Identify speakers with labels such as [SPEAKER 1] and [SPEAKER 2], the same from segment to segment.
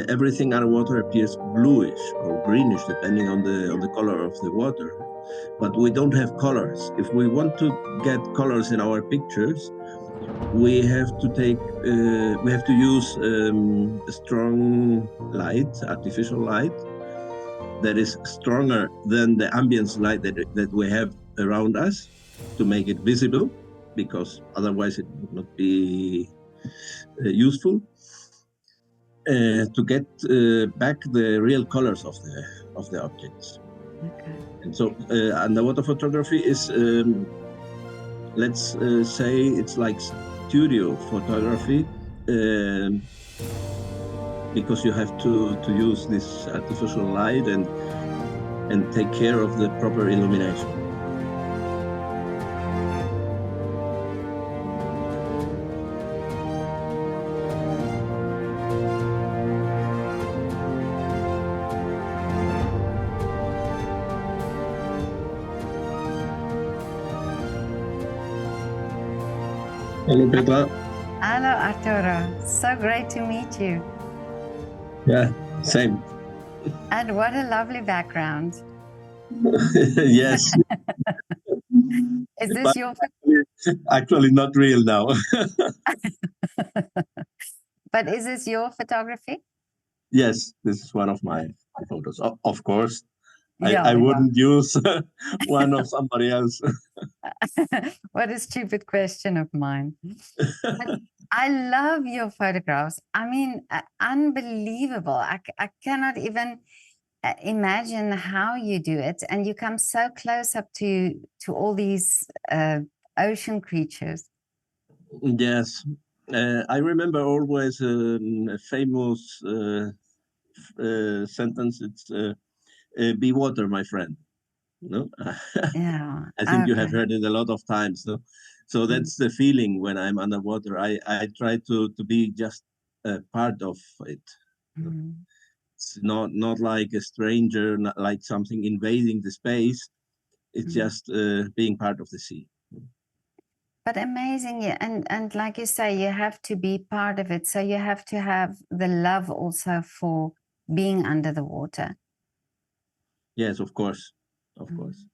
[SPEAKER 1] everything underwater appears bluish or greenish, depending on the color of the water. But we don't have colors. If we want to get colors in our pictures, we have to use a strong light, artificial light, that is stronger than the ambient light that we have around us to make it visible, because otherwise it would not be useful. To get back the real colors of the objects.
[SPEAKER 2] Okay.
[SPEAKER 1] And so underwater photography is, let's say, it's like studio photography, because you have to use this artificial light and take care of the proper illumination. Hello, Petra.
[SPEAKER 2] Hello, Arturo. So great to meet you.
[SPEAKER 1] Yeah, same.
[SPEAKER 2] And what a lovely background.
[SPEAKER 1] Yes.
[SPEAKER 2] Is this your...
[SPEAKER 1] Actually, not real now.
[SPEAKER 2] But is this your photography?
[SPEAKER 1] Yes, this is one of my photos. Of course.
[SPEAKER 2] Yeah,
[SPEAKER 1] I wouldn't use one of somebody else.
[SPEAKER 2] What a stupid question of mine. But I love your photographs. I mean, unbelievable. I cannot even imagine how you do it. And you come so close up to all these ocean creatures.
[SPEAKER 1] Yes. I remember always a famous sentence. It's be water, my friend. No?
[SPEAKER 2] Yeah.
[SPEAKER 1] I think you have heard it a lot of times. No? So that's the feeling when I'm underwater. I try to be just a part of it. It's not like a stranger, not like something invading the space. It's just being part of the sea.
[SPEAKER 2] But amazing, and like you say, you have to be part of it. So you have to have the love also for being under the water.
[SPEAKER 1] Yes, of course, of course.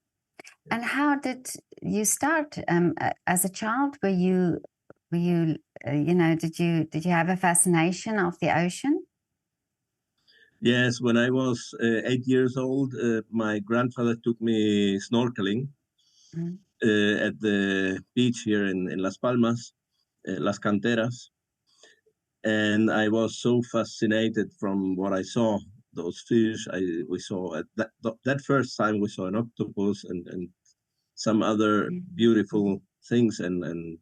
[SPEAKER 2] And how did you start as a child? Were you did you have a fascination of the ocean?
[SPEAKER 1] Yes, when I was 8 years old, my grandfather took me snorkeling at the beach here in Las Palmas, Las Canteras. And I was so fascinated from what I saw, those fish. We saw at that first time we saw an octopus and some other beautiful things, and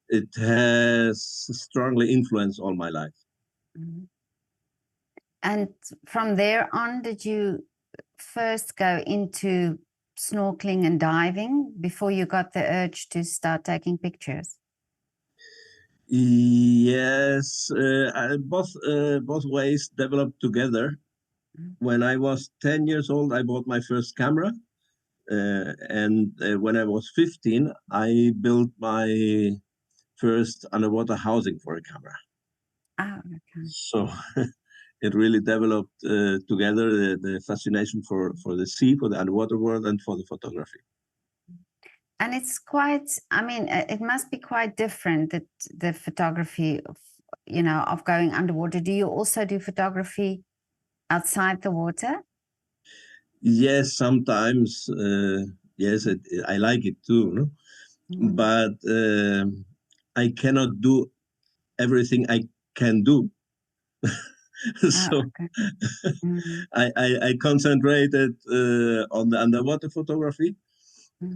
[SPEAKER 1] it has strongly influenced all my life.
[SPEAKER 2] And from there on, did you first go into snorkeling and diving before you got the urge to start taking pictures?
[SPEAKER 1] Yes, both ways developed together. When I was 10 years old, I bought my first camera. And when I was 15, I built my first underwater housing for a camera.
[SPEAKER 2] Oh, okay.
[SPEAKER 1] So it really developed together the fascination for the sea, for the underwater world, and for the photography.
[SPEAKER 2] And it's quite, I mean, it must be quite different, that the photography of, of going underwater. Do you also do photography outside the water?
[SPEAKER 1] Yes, sometimes. Yes, I like it too. No? But I cannot do everything I can do. So I concentrated on the underwater photography.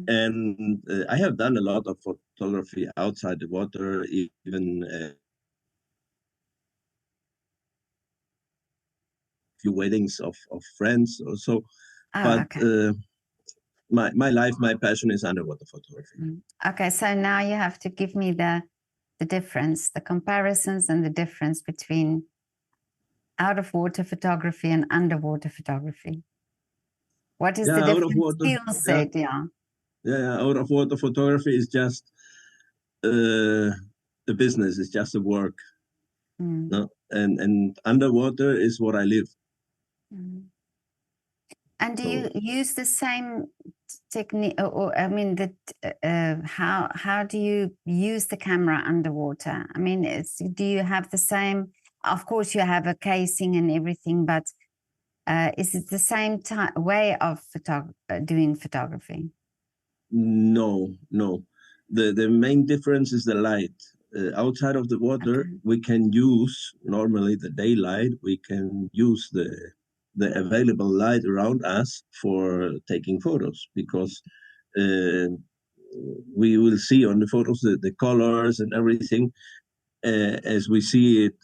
[SPEAKER 1] And I have done a lot of photography outside the water, even few weddings of friends or so. But my life, my passion is underwater photography.
[SPEAKER 2] Okay, so now you have to give me the difference, the comparisons and the difference between out-of-water photography and underwater photography. What is the different skill set?
[SPEAKER 1] Yeah, out-of-water photography is just a business. It's just a work. No? and underwater is what I live.
[SPEAKER 2] Mm. And do
[SPEAKER 1] So
[SPEAKER 2] you use the same technique, or I mean, how do you use the camera underwater? I mean, do you have the same? Of course, you have a casing and everything, but is it the same way of doing photography?
[SPEAKER 1] no, no. The main difference is the light. Outside of the water,
[SPEAKER 2] Okay.
[SPEAKER 1] we can use normally the daylight. We can use the available light around us for taking photos because we will see on the photos the colors and everything as we see it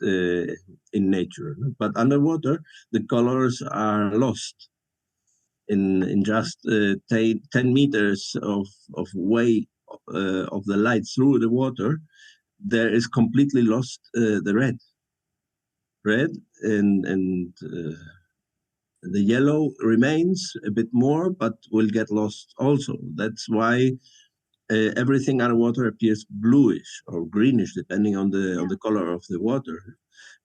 [SPEAKER 1] in nature. But underwater, the colors are lost in just 10 meters of way of the light through the water. There is completely lost the red, and the yellow remains a bit more, but will get lost also. That's why everything underwater appears bluish or greenish, depending on the color of the water.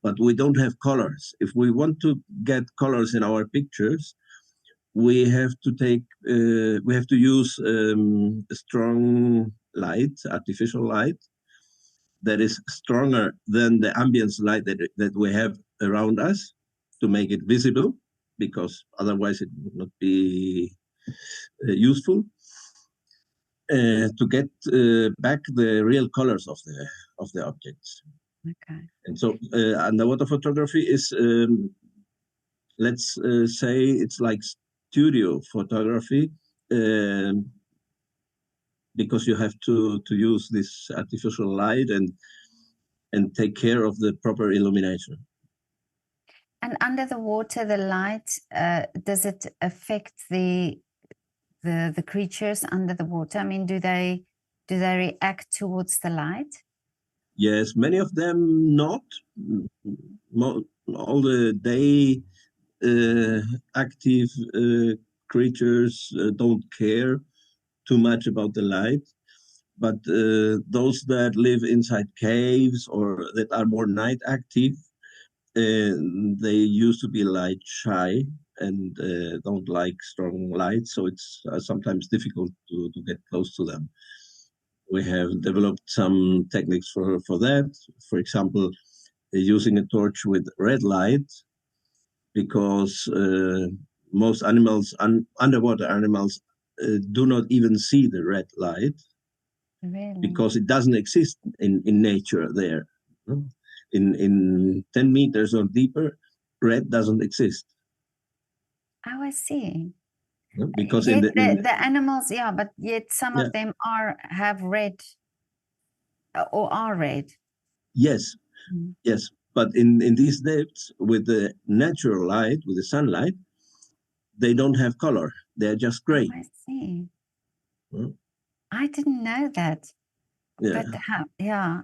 [SPEAKER 1] But we don't have colors. If we want to get colors in our pictures, we have to use a strong light, artificial light, that is stronger than the ambient light that we have around us to make it visible, because otherwise it would not be useful. To get back the real colors of the objects.
[SPEAKER 2] Okay.
[SPEAKER 1] And so underwater photography is, let's say, it's like studio photography, because you have to use this artificial light and take care of the proper illumination.
[SPEAKER 2] And under the water, the light, does it affect the creatures under the water? I mean, do they react towards the light?
[SPEAKER 1] Yes, many of them not. All the day active creatures don't care too much about the light. But those that live inside caves or that are more night active, they used to be light shy and don't like strong light. So it's sometimes difficult to get close to them. We have developed some techniques for that. For example, using a torch with red light, because most animals, underwater animals, do not even see the red light.
[SPEAKER 2] Really?
[SPEAKER 1] Because it doesn't exist in nature there. In 10 meters or deeper, red doesn't exist.
[SPEAKER 2] Oh, I see.
[SPEAKER 1] Because
[SPEAKER 2] yet the animals, yeah, but yet some
[SPEAKER 1] yeah,
[SPEAKER 2] of them have red or are red.
[SPEAKER 1] yes, yes. But in these depths, with the natural light, with the sunlight, they don't have color. They're just gray.
[SPEAKER 2] Oh, I see.
[SPEAKER 1] Mm.
[SPEAKER 2] I didn't know that.
[SPEAKER 1] Yeah.
[SPEAKER 2] But yeah.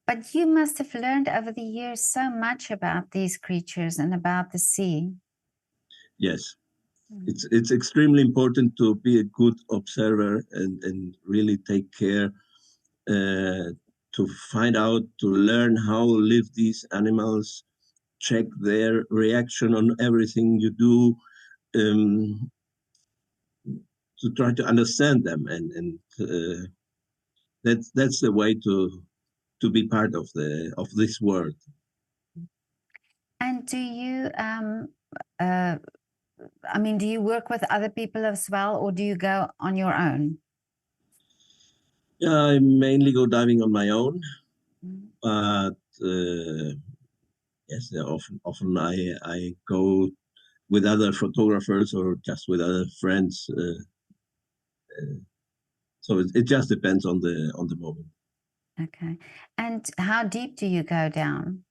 [SPEAKER 2] But you must have learned over the years so much about these creatures and about the sea.
[SPEAKER 1] Yes. It's extremely important to be a good observer and really take care to find out, to learn how live these animals, check their reaction on everything you do, to try to understand them, and that's the way to be part of this world.
[SPEAKER 2] And do you I mean, do you work with other people as well, or do you go on your own?
[SPEAKER 1] Yeah, I mainly go diving on my own, but yes, often I go with other photographers or just with other friends. So it just depends on the moment.
[SPEAKER 2] Okay. And how deep do you go down?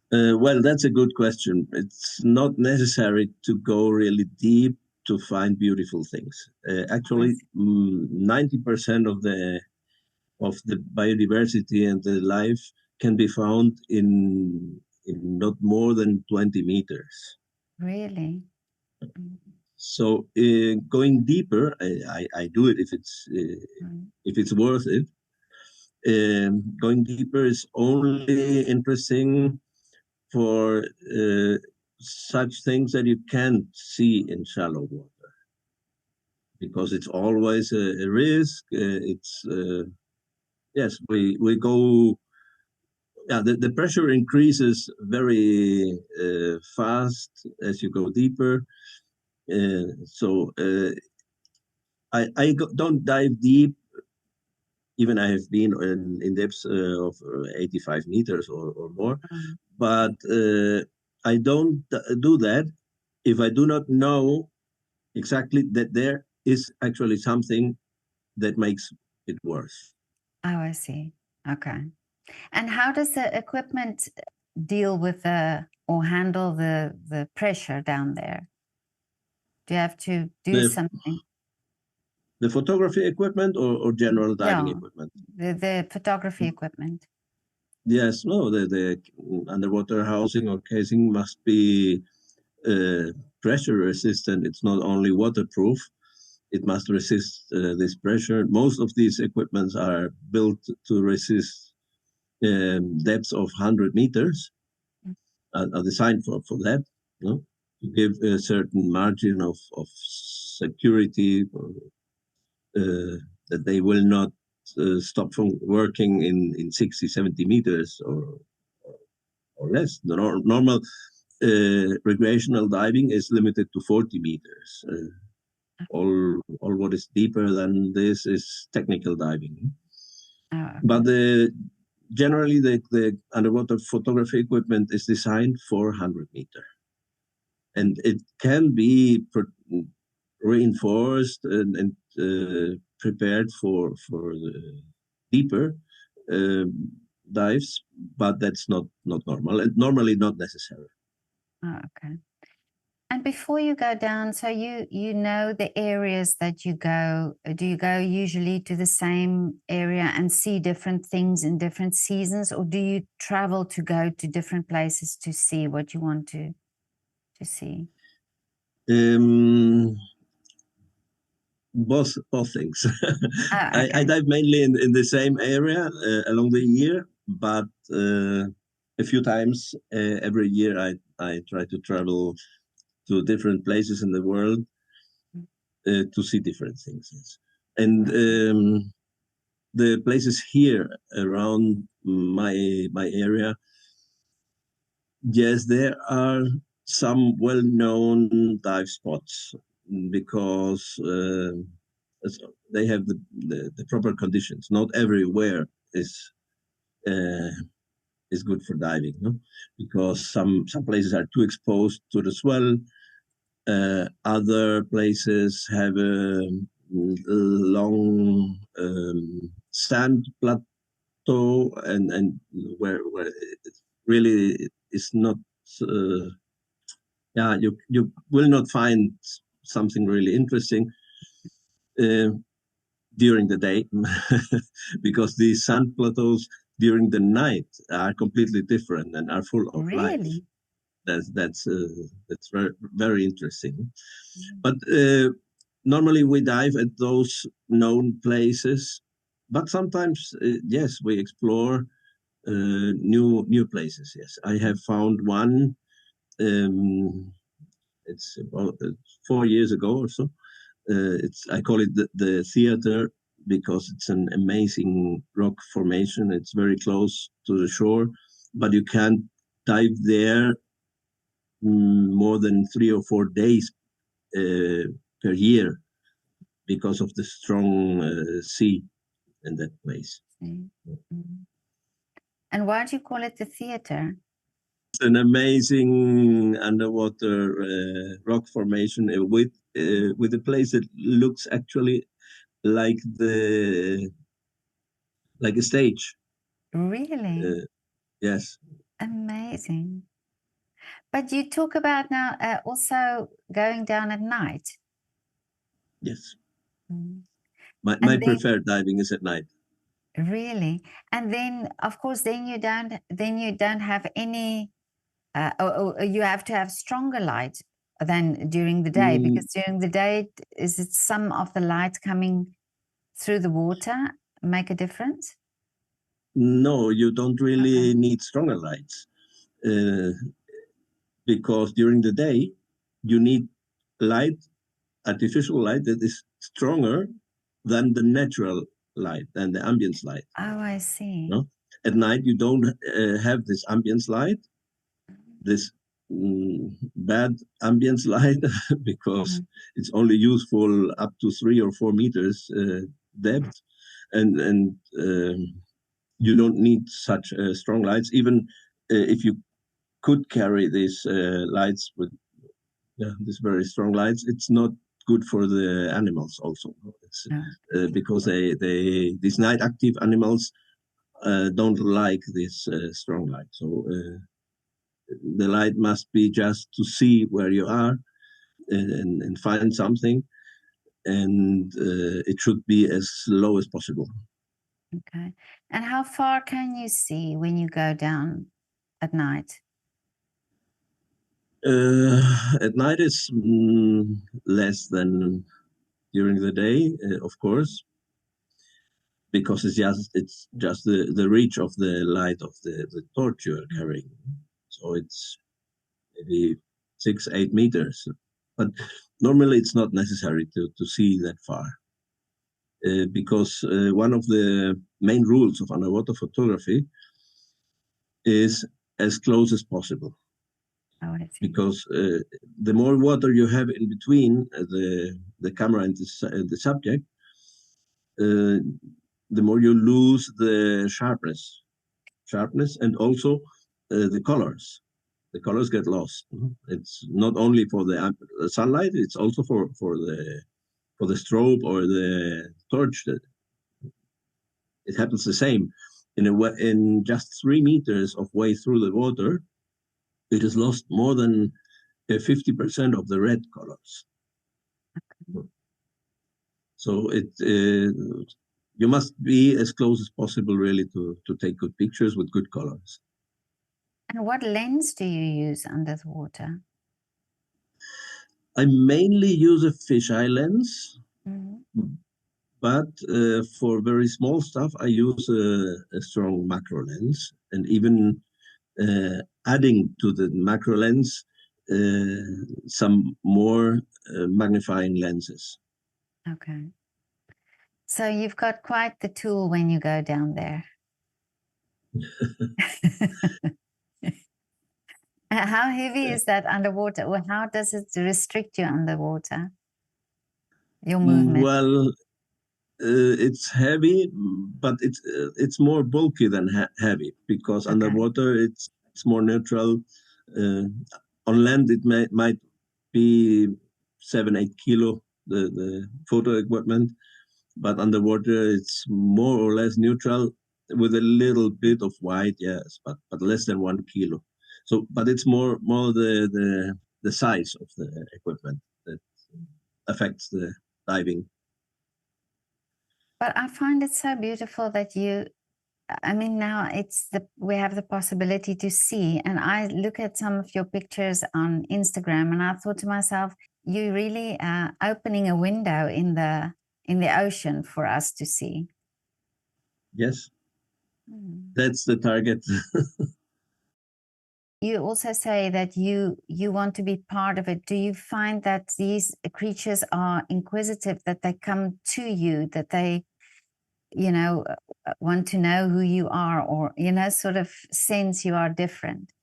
[SPEAKER 1] Well, that's a good question. It's not necessary to go really deep to find beautiful things. Actually, 90% of the biodiversity and the life can be found in not more than 20 meters.
[SPEAKER 2] Really?
[SPEAKER 1] So going deeper, I do it if it's worth it. Going deeper is only interesting for such things that you can't see in shallow water, because it's always a risk. Yes, we go. Yeah, the pressure increases very fast as you go deeper. Don't dive deep. Even I have been in depths of 85 meters or more, but I don't do that if I do not know exactly that there is actually something that makes it worse.
[SPEAKER 2] Oh, I see. Okay. And how does the equipment deal with or handle the pressure down there? Do you have to do something?
[SPEAKER 1] The photography equipment or general diving equipment?
[SPEAKER 2] The photography equipment.
[SPEAKER 1] Yes, no, the underwater housing or casing must be pressure resistant. It's not only waterproof, it must resist this pressure. Most of these equipments are built to resist depths of 100 meters, are designed for that, to give a certain margin of security that they will not stop from working in 60, 70 meters or less. The normal recreational diving is limited to 40 meters. All what is deeper than this is technical diving.
[SPEAKER 2] Okay.
[SPEAKER 1] But generally, the underwater photography equipment is designed for 100 meter. And it can be reinforced and prepared for deeper dives, but that's not normal, and normally not necessary.
[SPEAKER 2] Oh, okay. And before you go down, so you know the areas that you go. Do you go usually to the same area and see different things in different seasons, or do you travel to go to different places to see what you want to see?
[SPEAKER 1] Both things.
[SPEAKER 2] Okay.
[SPEAKER 1] I dive mainly in the same area along the year, but a few times every year I try to travel to different places in the world to see different things. Yes. And the places here around my area, yes, there are some well-known dive spots because they have the proper conditions. Not everywhere is good for diving, no? Because some places are too exposed to the swell. Other places have a long sand plateau and where it really is not. You will not find something really interesting during the day because these sand plateaus during the night are completely different and are full of life.
[SPEAKER 2] Really?
[SPEAKER 1] That's very, very interesting. But normally we dive at those known places, but sometimes yes, we explore new places. Yes, I have found one. It's about 4 years ago or so. I call it the theater because it's an amazing rock formation. It's very close to the shore, but you can't dive there more than 3 or 4 days per year because of the strong sea in that place.
[SPEAKER 2] Mm-hmm. And why do you call it the theater?
[SPEAKER 1] It's an amazing underwater rock formation with a place that looks actually like a stage.
[SPEAKER 2] Really?
[SPEAKER 1] Yes.
[SPEAKER 2] Amazing. But you talk about now also going down at night.
[SPEAKER 1] Yes.
[SPEAKER 2] Mm.
[SPEAKER 1] My preferred diving is at night.
[SPEAKER 2] Really? And then, of course, then you don't have any, or you have to have stronger light than during the day, because during the day, is it some of the light coming through the water make a difference?
[SPEAKER 1] No, you don't really need stronger lights because during the day you need light, artificial light that is stronger than the natural light, than the ambience light.
[SPEAKER 2] Oh, I see.
[SPEAKER 1] No? At night you don't have this ambience light, this bad ambience light, because it's only useful up to 3 or 4 meters depth, and you don't need such strong lights. Even if you could carry these lights with these very strong lights, it's not good for the animals also. It's, because these night active animals don't like this strong light. So the light must be just to see where you are and find something, and it should be as low as possible.
[SPEAKER 2] Okay. And how far can you see when you go down at night?
[SPEAKER 1] At night it's less than during the day, of course, because it's just the reach of the light of the torch you're carrying. So it's maybe 6-8 meters, but normally it's not necessary to see that far. Because one of the main rules of underwater photography is as close as possible.
[SPEAKER 2] Oh, I see.
[SPEAKER 1] Because the more water you have in between the camera and the subject, the more you lose the sharpness, and also the colors. The colors get lost. It's not only for the sunlight; it's also for the strobe or the torch. That it happens the same. In just 3 meters of way through the water, it has lost more than 50% of the red colors. So you must be as close as possible, really, to take good pictures with good colors.
[SPEAKER 2] And what lens do you use under the water?
[SPEAKER 1] I mainly use a fisheye lens, but for very small stuff, I use a strong macro lens, and even adding to the macro lens some more magnifying lenses.
[SPEAKER 2] Okay. So you've got quite the tool when you go down there. How heavy is that underwater? Or how does it restrict you underwater? Your movement?
[SPEAKER 1] Well, it's heavy, but it's more bulky than heavy, because underwater it's more neutral. On land it might be 7-8 kilo the photo equipment, but underwater it's more or less neutral with a little bit of weight, yes, but less than 1 kilo. So, but it's more the size of the equipment that affects the diving.
[SPEAKER 2] But I find it so beautiful that I mean, now we have the possibility to see, and I look at some of your pictures on Instagram, and I thought to myself, you're really opening a window in the ocean for us to see.
[SPEAKER 1] Yes, that's the target.
[SPEAKER 2] You also say that you want to be part of it. Do you find that these creatures are inquisitive, that they come to you, that they, want to know who you are, or, sort of sense you are different?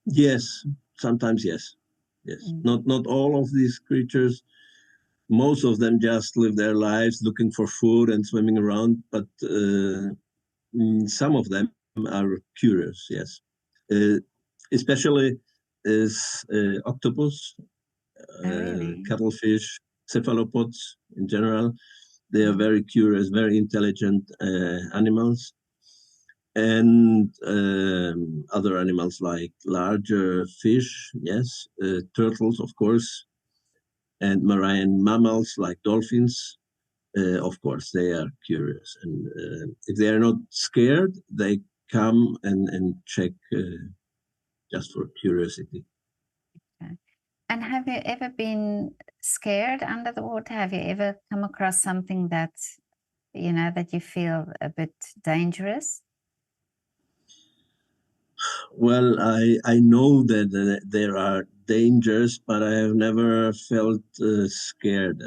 [SPEAKER 1] Yes, sometimes yes. Not all of these creatures. Most of them just live their lives looking for food and swimming around, but some of them are curious, yes. Especially is octopus,
[SPEAKER 2] Really?
[SPEAKER 1] cuttlefish, cephalopods in general. They are very curious, very intelligent animals. And other animals like larger fish, yes, turtles, of course, and marine mammals like dolphins. Of course, they are curious, and if they are not scared, they come and check just for curiosity.
[SPEAKER 2] Okay. And have you ever been scared under the water? Have you ever come across something that, that you feel a bit dangerous?
[SPEAKER 1] Well, I know that there are dangers, but I have never felt scared.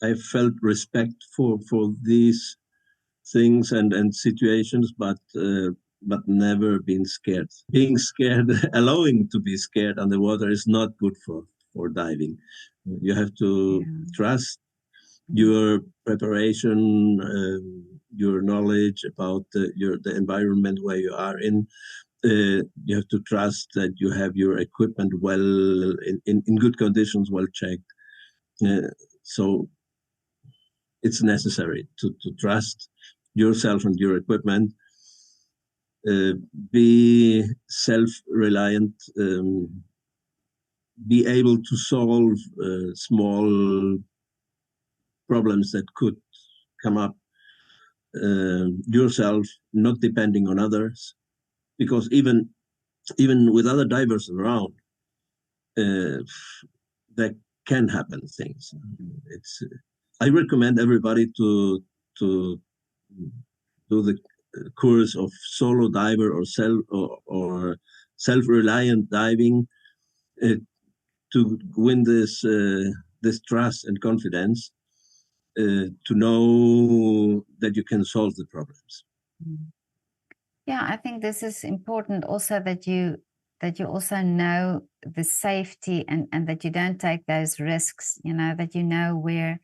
[SPEAKER 1] I felt respect for these things and situations, but never been scared. Being scared, allowing to be scared underwater is not good for diving. You have to
[SPEAKER 2] Yeah.
[SPEAKER 1] trust
[SPEAKER 2] Mm.
[SPEAKER 1] your preparation, your knowledge about the environment where you are in. You have to trust that you have your equipment well in good conditions, well checked. So it's necessary to trust yourself and your equipment. Be self-reliant. Be able to solve small problems that could come up yourself, not depending on others, because even with other divers around, uh, there can happen things. It's I recommend everybody to do the course of solo diver or self-reliant diving uh, to win this trust and confidence, to know that you can solve the problems.
[SPEAKER 2] Mm. Yeah, I think this is important also that you also know the safety and that you don't take those risks, that you know where,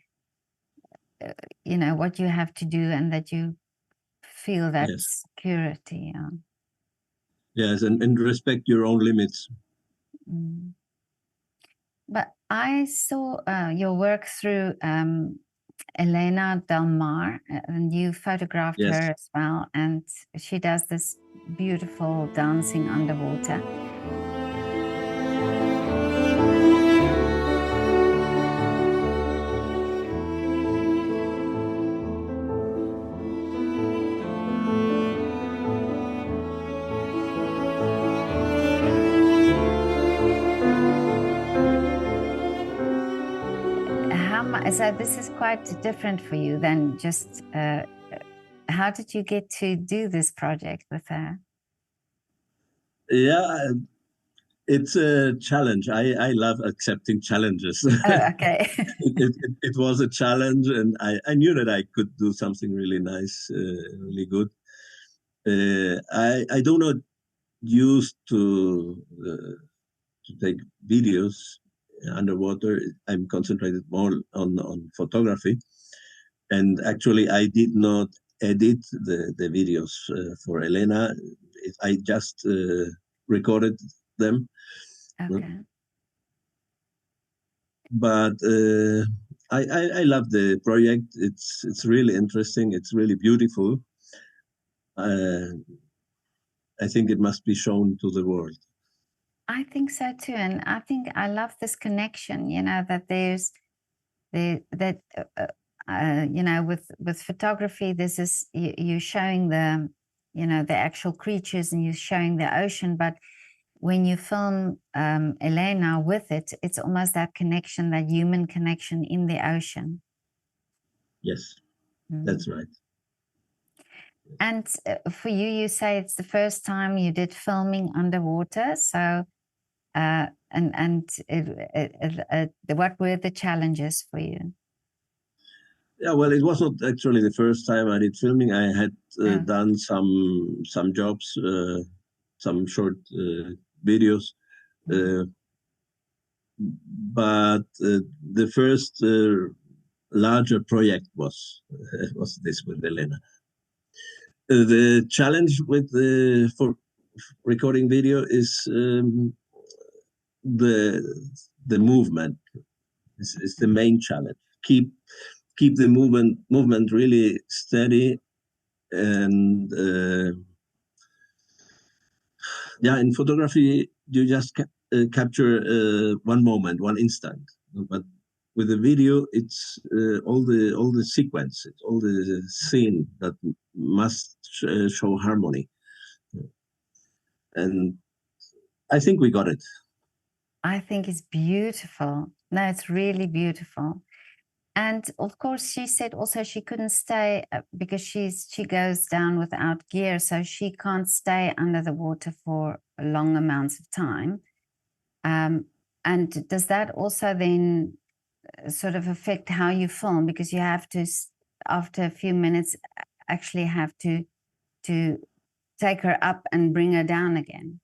[SPEAKER 2] what you have to do and that you feel that
[SPEAKER 1] Yes,
[SPEAKER 2] security. Yeah.
[SPEAKER 1] yes, and respect your own limits.
[SPEAKER 2] Mm. But I saw your work through Elena Del Mar, and you photographed
[SPEAKER 1] Yes.
[SPEAKER 2] her as well, and she does this beautiful dancing underwater. So this is quite different for you than just, how did you get to do this project with her?
[SPEAKER 1] Yeah, it's a challenge. I love accepting challenges.
[SPEAKER 2] Oh, okay.
[SPEAKER 1] It was a challenge, and I knew that I could do something really nice, really good. I do not used to take videos underwater. I'm concentrated more on photography, and actually I did not edit the videos for Elena. I just recorded them.
[SPEAKER 2] Okay.
[SPEAKER 1] But I love the project. It's really interesting. It's really beautiful. Uh, I think it must be shown to the world.
[SPEAKER 2] I think so too. And I think I love this connection, that there's with photography, this is you showing the actual creatures and you're showing the ocean. But when you film Elena with it, it's almost that connection, that human connection in the ocean.
[SPEAKER 1] Yes,
[SPEAKER 2] Mm.
[SPEAKER 1] that's right.
[SPEAKER 2] And for you, you say it's the first time you did filming underwater. So, what were the challenges for you?
[SPEAKER 1] Yeah, well, it was not actually the first time I did filming. I had
[SPEAKER 2] Oh.
[SPEAKER 1] done some jobs, some short videos, but the first larger project was this with Elena. The challenge with for recording video is the movement. Is the main challenge. Keep the movement really steady, and yeah, in photography you just capture one moment, one instant, but with the video it's all the sequence, it's all the scene that must show harmony, and I think we got it.
[SPEAKER 2] I think it's beautiful. No, it's really beautiful. And of course, she said also she couldn't stay because she goes down without gear, so she can't stay under the water for long amounts of time. And does that also then sort of affect how you film, because you have to, after a few minutes, actually have to take her up and bring her down again?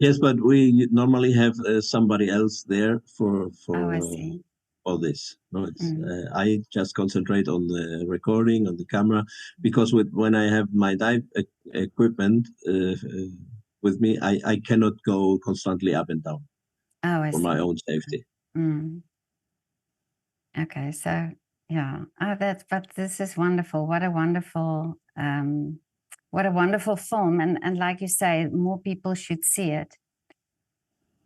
[SPEAKER 1] Yes, but we normally have somebody else there for
[SPEAKER 2] Oh, I see.
[SPEAKER 1] all this. No, it's I just concentrate on the recording, on the camera, because when I have my dive equipment with me, I cannot go constantly up and down
[SPEAKER 2] Oh, I
[SPEAKER 1] for
[SPEAKER 2] see.
[SPEAKER 1] my own safety.
[SPEAKER 2] Okay, so yeah. Oh, but this is wonderful. What a wonderful film. And like you say, more people should see it.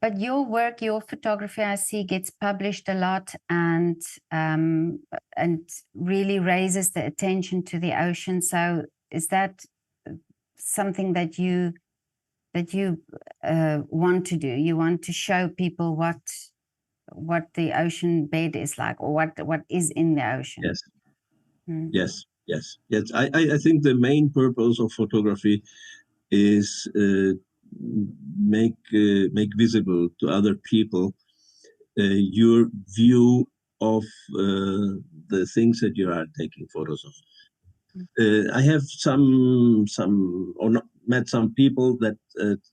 [SPEAKER 2] But your work, your photography, I see, gets published a lot and really raises the attention to the ocean. So is that something that you want to do? You want to show people what the ocean bed is like, or what is in the ocean?
[SPEAKER 1] Yes, yes. I think the main purpose of photography is make visible to other people your view of the things that you are taking photos of. I have met some people that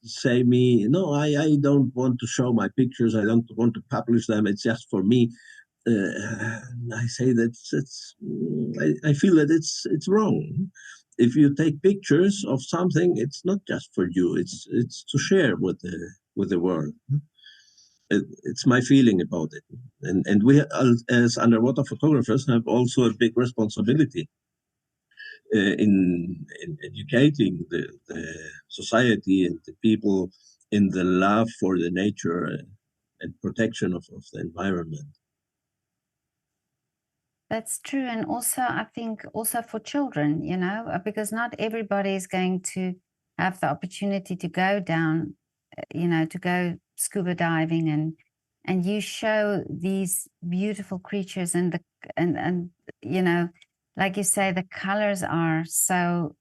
[SPEAKER 1] say me, no, I don't want to show my pictures. I don't want to publish them. It's just for me. I say that I feel that it's wrong. If you take pictures of something, it's not just for you. It's to share with the world. It's my feeling about it, and we as underwater photographers have also a big responsibility in educating the society and the people in the love for the nature and protection of the environment.
[SPEAKER 2] That's true. And also, I think also for children, because not everybody is going to have the opportunity to go down, to go scuba diving, and you show these beautiful creatures and like you say, the colors are so,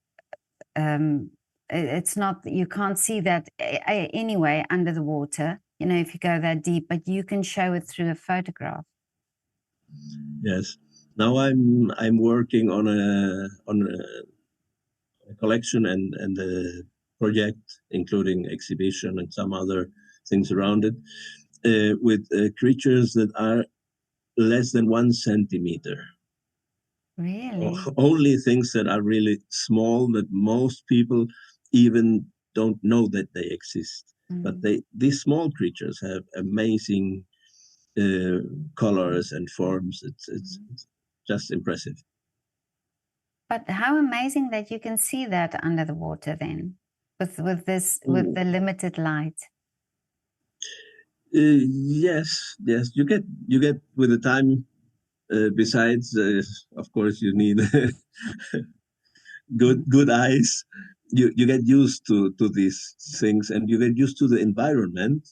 [SPEAKER 2] it's not, you can't see that anyway under the water, if you go that deep, but you can show it through a photograph.
[SPEAKER 1] Yes. Now I'm working on a collection and a project, including exhibition and some other things around it, with creatures that are less than 1 centimeter.
[SPEAKER 2] Really?
[SPEAKER 1] Only things that are really small that most people even don't know that they exist. But these small creatures have amazing colors and forms. It's just impressive.
[SPEAKER 2] But how amazing that you can see that under the water then, with the limited light.
[SPEAKER 1] Yes. You get with the time. Besides, of course, you need good eyes. You get used to these things, and you get used to the environment.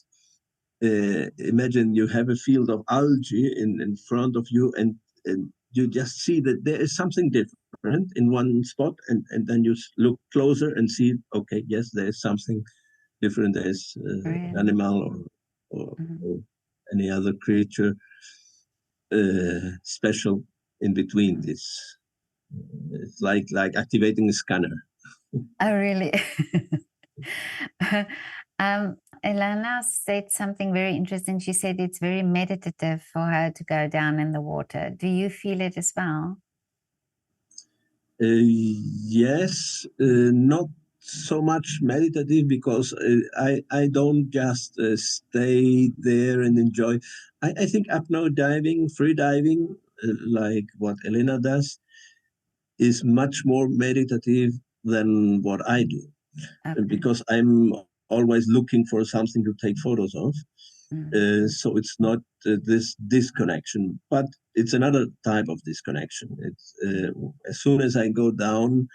[SPEAKER 1] Imagine you have a field of algae in front of you, and you just see that there is something different in one spot, and then you look closer and see, okay, yes, there is something different. There's an animal or any other creature special in between this. It's like activating a scanner.
[SPEAKER 2] Oh, really? Elena said something very interesting. She said it's very meditative for her to go down in the water. Do you feel it as well?
[SPEAKER 1] Yes, not so much meditative, because I don't just stay there and enjoy. I think apnea diving, free diving, like what Elena does, is much more meditative than what I do. Okay. Because I'm always looking for something to take photos of. So it's not this disconnection, but it's another type of disconnection. It's as soon as I go down,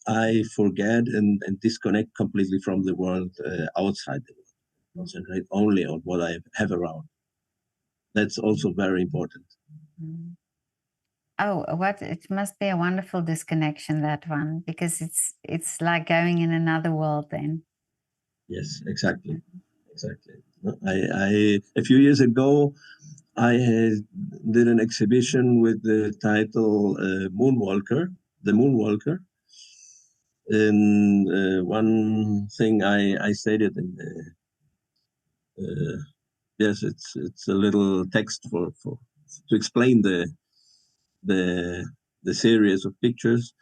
[SPEAKER 1] I forget and disconnect completely from the world outside the world. Concentrate only on what I have around. That's also very important.
[SPEAKER 2] Mm. Oh, what it must be a wonderful disconnection, that one, because it's like going in another world then.
[SPEAKER 1] Yes, exactly. Exactly. A few years ago, I did an exhibition with the title Moonwalker, the Moonwalker. And one thing I stated in yes, it's a little text for to explain the the series of pictures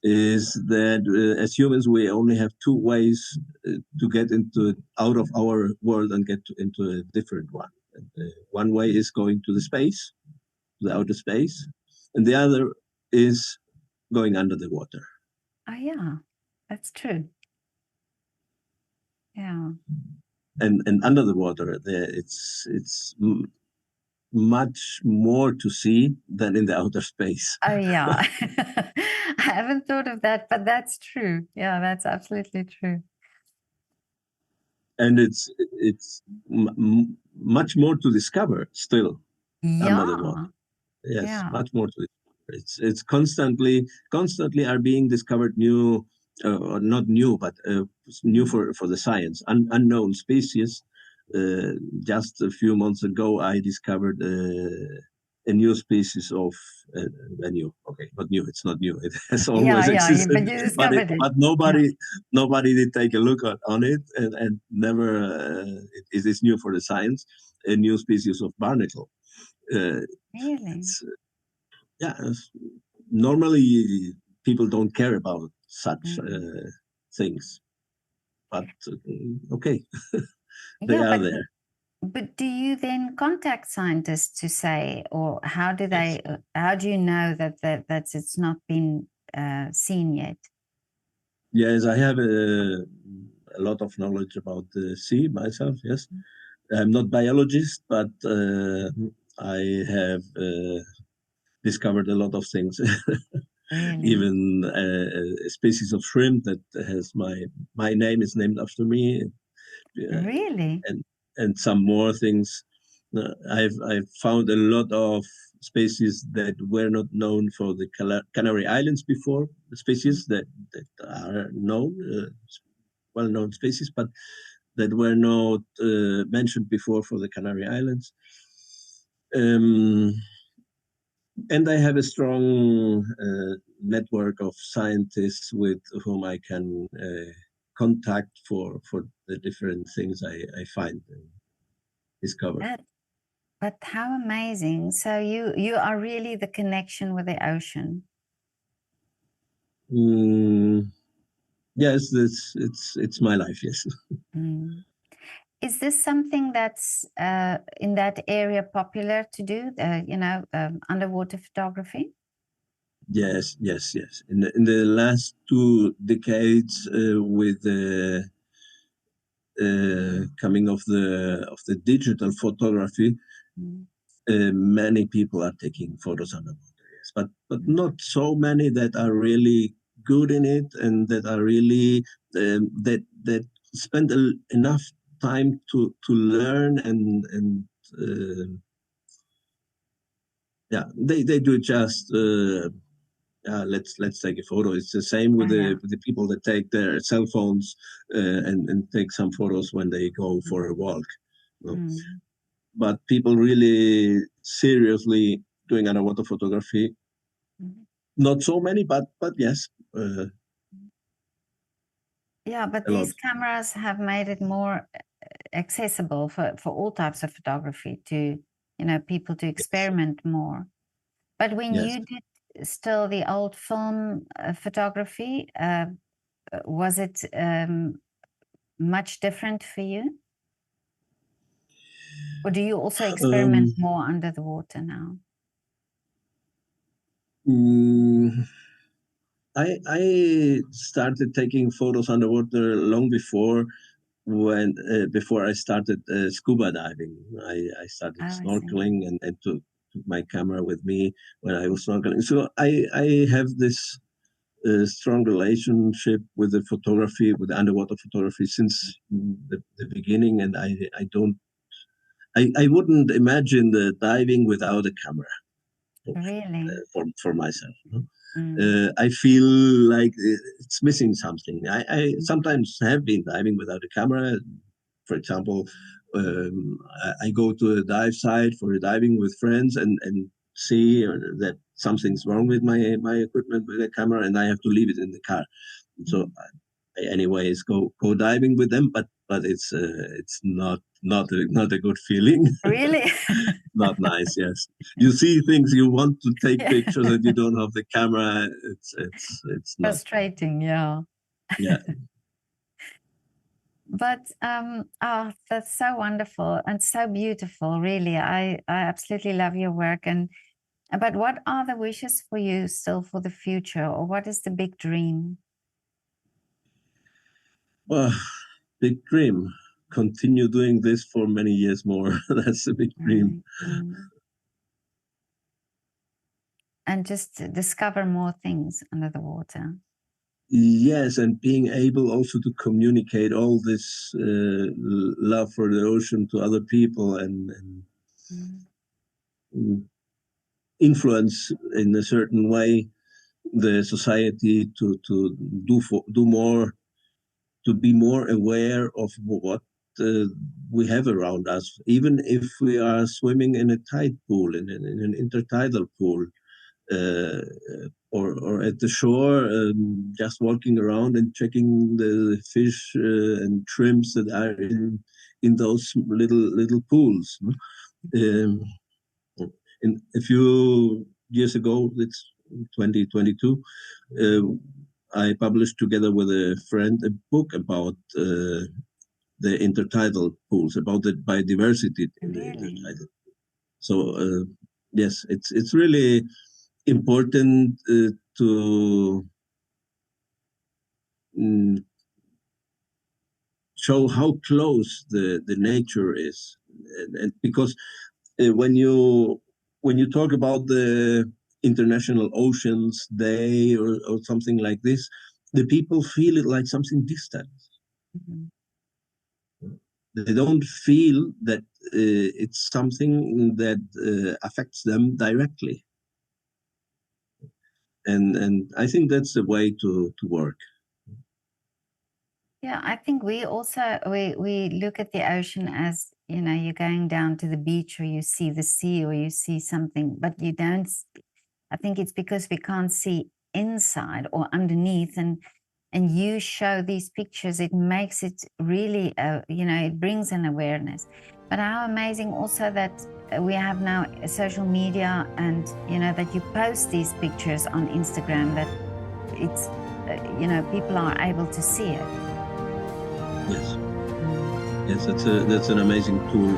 [SPEAKER 1] is that as humans we only have two ways to get into out of our world and get into a different one. And, one way is going to the space, the outer space, and the other is going under the water.
[SPEAKER 2] Oh yeah, that's true. Yeah.
[SPEAKER 1] And under the water, it's much more to see than in the outer space.
[SPEAKER 2] Oh yeah. I haven't thought of that, but that's true. Yeah, that's absolutely true.
[SPEAKER 1] And it's much more to discover still under the water.
[SPEAKER 2] Yeah.
[SPEAKER 1] Yes,
[SPEAKER 2] Yeah.
[SPEAKER 1] much more to discover. It's constantly are being discovered new, not new, but new for the science, unknown species. Just a few months ago, I discovered a new species of not new. It's not new. It has always
[SPEAKER 2] Yeah,
[SPEAKER 1] existed,
[SPEAKER 2] but you discovered it.
[SPEAKER 1] but
[SPEAKER 2] Yeah.
[SPEAKER 1] nobody did take a look on it, and never. It is new for the science. A new species of barnacle.
[SPEAKER 2] Really?
[SPEAKER 1] Yeah, normally people don't care about such things, but okay, they
[SPEAKER 2] Yeah,
[SPEAKER 1] are there.
[SPEAKER 2] but do you then contact scientists to say, or how do
[SPEAKER 1] Yes,
[SPEAKER 2] they? How do you know that it's not been seen yet?
[SPEAKER 1] yes, I have a lot of knowledge about the sea myself. Yes, I'm not biologist, but I have discovered a lot of things.
[SPEAKER 2] Really?
[SPEAKER 1] Even a species of shrimp that has my name is named after me.
[SPEAKER 2] Really?
[SPEAKER 1] and and some more things. I've found a lot of species that were not known for the Canary Islands before. Species that are known, well-known species, but that were not mentioned before for the Canary Islands. Um, and I have a strong network of scientists with whom I can contact for the different things I find and discover.
[SPEAKER 2] But how amazing! So you are really the connection with the ocean.
[SPEAKER 1] Yes, it's my life. Yes.
[SPEAKER 2] Mm. Is this something that's in that area popular to do? Underwater photography.
[SPEAKER 1] Yes, yes, yes. In the last 2 decades, with the coming of the digital photography,
[SPEAKER 2] Mm.
[SPEAKER 1] many people are taking photos underwater. Yes, but
[SPEAKER 2] Mm.
[SPEAKER 1] not so many that are really good in it and that are really that spend enough time to learn and yeah, they do just. Let's take a photo. It's the same with
[SPEAKER 2] Oh, yeah.
[SPEAKER 1] the people that take their cell phones and take some photos when they go for a walk. You know?
[SPEAKER 2] Mm.
[SPEAKER 1] But people really seriously doing underwater photography,
[SPEAKER 2] Mm.
[SPEAKER 1] not so many, but yes,
[SPEAKER 2] Yeah, but
[SPEAKER 1] a lot.
[SPEAKER 2] these cameras have made it more accessible for all types of photography to, people to experiment more. But when
[SPEAKER 1] Yes.
[SPEAKER 2] you did still the old film photography, was it much different for you? Or do you also experiment
[SPEAKER 1] Um,
[SPEAKER 2] more under the water now?
[SPEAKER 1] mm, I started taking photos underwater long before I started scuba diving. I started
[SPEAKER 2] Oh, I see.
[SPEAKER 1] snorkeling and took my camera with me when I was snorkeling. So I have this strong relationship with the photography, with the underwater photography since the beginning, and I wouldn't imagine the diving without a camera.
[SPEAKER 2] Really?
[SPEAKER 1] for myself.
[SPEAKER 2] Mm.
[SPEAKER 1] I feel like it's missing something. I sometimes have been diving without a camera. For example, I go to a dive site for diving with friends and see that something's wrong with my equipment with the camera, and I have to leave it in the car. So I anyways go diving with them, but it's not a good feeling.
[SPEAKER 2] Really?
[SPEAKER 1] Not nice. Yes, you see things, you want to take
[SPEAKER 2] Yeah.
[SPEAKER 1] pictures and you don't have the camera. It's not.
[SPEAKER 2] Frustrating, yeah.
[SPEAKER 1] Yeah.
[SPEAKER 2] But oh, that's so wonderful and so beautiful, really. I absolutely love your work. And but what are the wishes for you still for the future, or what is the big dream?
[SPEAKER 1] Well, big dream. Continue doing this for many years more. That's a big dream.
[SPEAKER 2] Mm. And just discover more things under the water.
[SPEAKER 1] Yes, and being able also to communicate all this love for the ocean to other people and influence in a certain way the society to do more, to be more aware of what we have around us, even if we are swimming in a tide pool, in an intertidal pool, uh, or at the shore, just walking around and checking the fish and shrimps that are in those little pools. Um, a few years ago, it's 2022, I published together with a friend a book about the intertidal pools, about the biodiversity in the
[SPEAKER 2] Really?
[SPEAKER 1] intertidal. So yes, it's really important to mm, show how close the nature is, and because when you talk about the International Oceans Day or something like this, the people feel it like something distant.
[SPEAKER 2] Mhm.
[SPEAKER 1] They don't feel that it's something that affects them directly, and I think that's the way to work.
[SPEAKER 2] Yeah, I think we also we look at the ocean as, you know, you're going down to the beach or you see the sea or you see something, but you don't. I think it's because we can't see inside or underneath, and you show these pictures. It makes it really, you know, it brings an awareness. But how amazing also that we have now social media, and you know that you post these pictures on Instagram, that it's you know, people are able to see it.
[SPEAKER 1] Yes, yes, that's an amazing tool.